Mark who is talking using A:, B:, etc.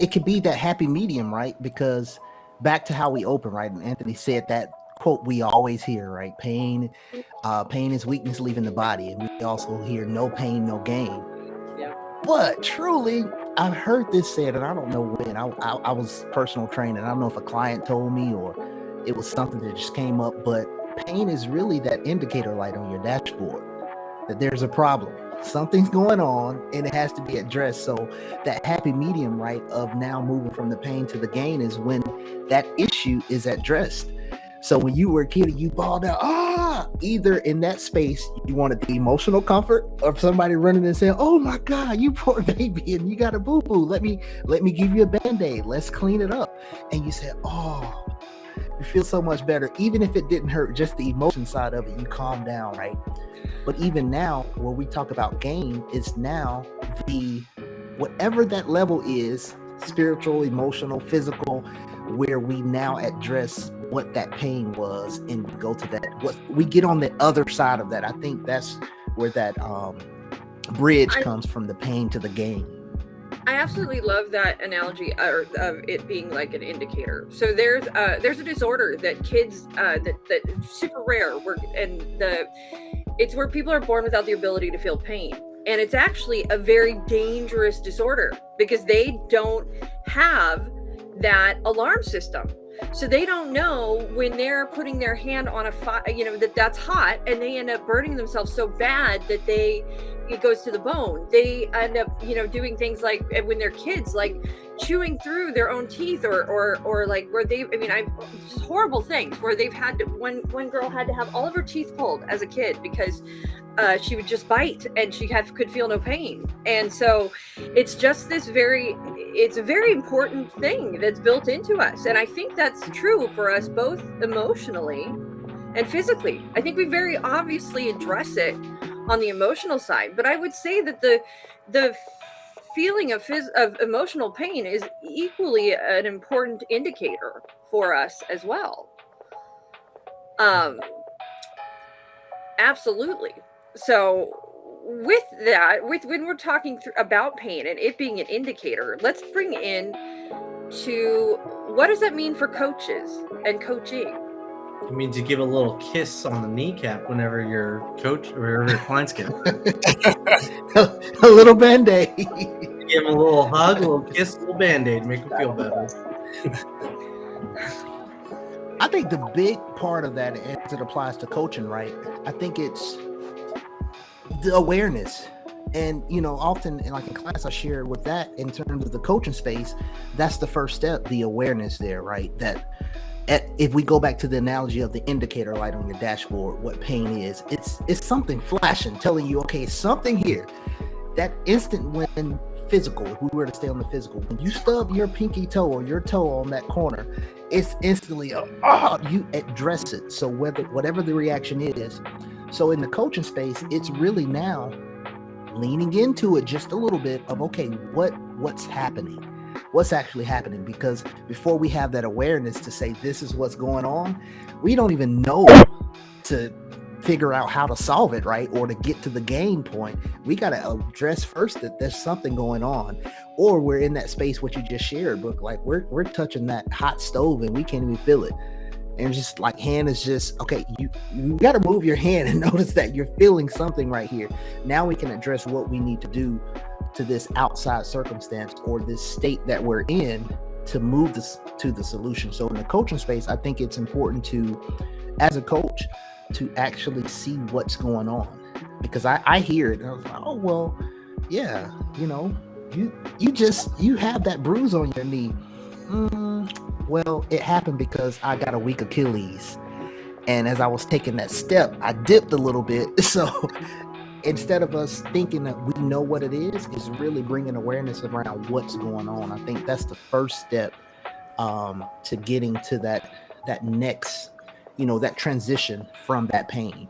A: it could be that happy medium, right? Because back to how we open, right? And Anthony said that quote we always hear, right? Pain is weakness leaving the body, and we also hear no pain, no gain.
B: Yeah.
A: But truly, I've heard this said, and I don't know when. I was personal training. I don't know if a client told me or it was something that just came up. But pain is really that indicator light on your dashboard that there's a problem. Something's going on and it has to be addressed. So that happy medium, right, of now moving from the pain to the gain is when that issue is addressed. So when you were a kid and you bawled out, either in that space you wanted the emotional comfort of somebody running and saying, "Oh my God, you poor baby, and you got a boo boo. Let me give you a band-aid. Let's clean it up." And you said, "Oh, you feel so much better." Even if it didn't hurt, just the emotion side of it, you calm down, right? But even now, when we talk about gain, it's now the whatever that level is, spiritual, emotional, physical, where we now address what that pain was and we go to that, what we get on the other side of that. I think that's where that bridge comes from the pain to the gain.
B: I absolutely love that analogy of it being like an indicator. So there's a disorder that kids that's super rare, it's where people are born without the ability to feel pain. And it's actually a very dangerous disorder because they don't have that alarm system. So they don't know when they're putting their hand on a fire, that's hot, and they end up burning themselves so bad that it goes to the bone. They end up, doing things like when they're kids, like chewing through their own teeth or like where just horrible things where they've had to, one girl had to have all of her teeth pulled as a kid because she would just bite and she could feel no pain. And so it's just it's a very important thing that's built into us. And I think that's true for us both emotionally and physically. I think we very obviously address it on the emotional side, but I would say that the feeling of emotional pain is equally an important indicator for us as well. Absolutely. So with that, when we're talking about pain and it being an indicator, let's bring in to what does that mean for coaches and coaching?
C: It means you give a little kiss on the kneecap whenever your coach or wherever your clients get
A: a little band-aid.
C: Give them a little hug, a little kiss, a little band-aid, make them feel better.
A: I think the big part of that, as it applies to coaching, right? I think it's the awareness. And, often in class, I share with that in terms of the coaching space, that's the first step, the awareness there, right? That if we go back to the analogy of the indicator light on your dashboard, what pain is, it's something flashing, telling you, okay, something here. That instant when physical, if we were to stay on the physical, when you stub your pinky toe or your toe on that corner, it's instantly you address it. So whatever the reaction is, so in the coaching space, it's really now leaning into it just a little bit of, okay, what's happening? What's actually happening? Because before we have that awareness to say this is what's going on, we don't even know to figure out how to solve it, right? Or to get to the gain point. We got to address first that there's something going on, or we're in that space what you just shared, Brooke, like we're touching that hot stove and we can't even feel it. And just like hand is just, okay, you got to move your hand and notice that you're feeling something right here. Now we can address what we need to do to this outside circumstance or this state that we're in to move this to the solution. So in the coaching space, I think it's important to, as a coach, to actually see what's going on, because I hear it and I was like, oh, well, yeah, you have that bruise on your knee. Well, it happened because I got a weak Achilles. And as I was taking that step, I dipped a little bit. So instead of us thinking that we know what it is really bringing awareness around what's going on. I think that's the first step to getting to that next, that transition from that pain.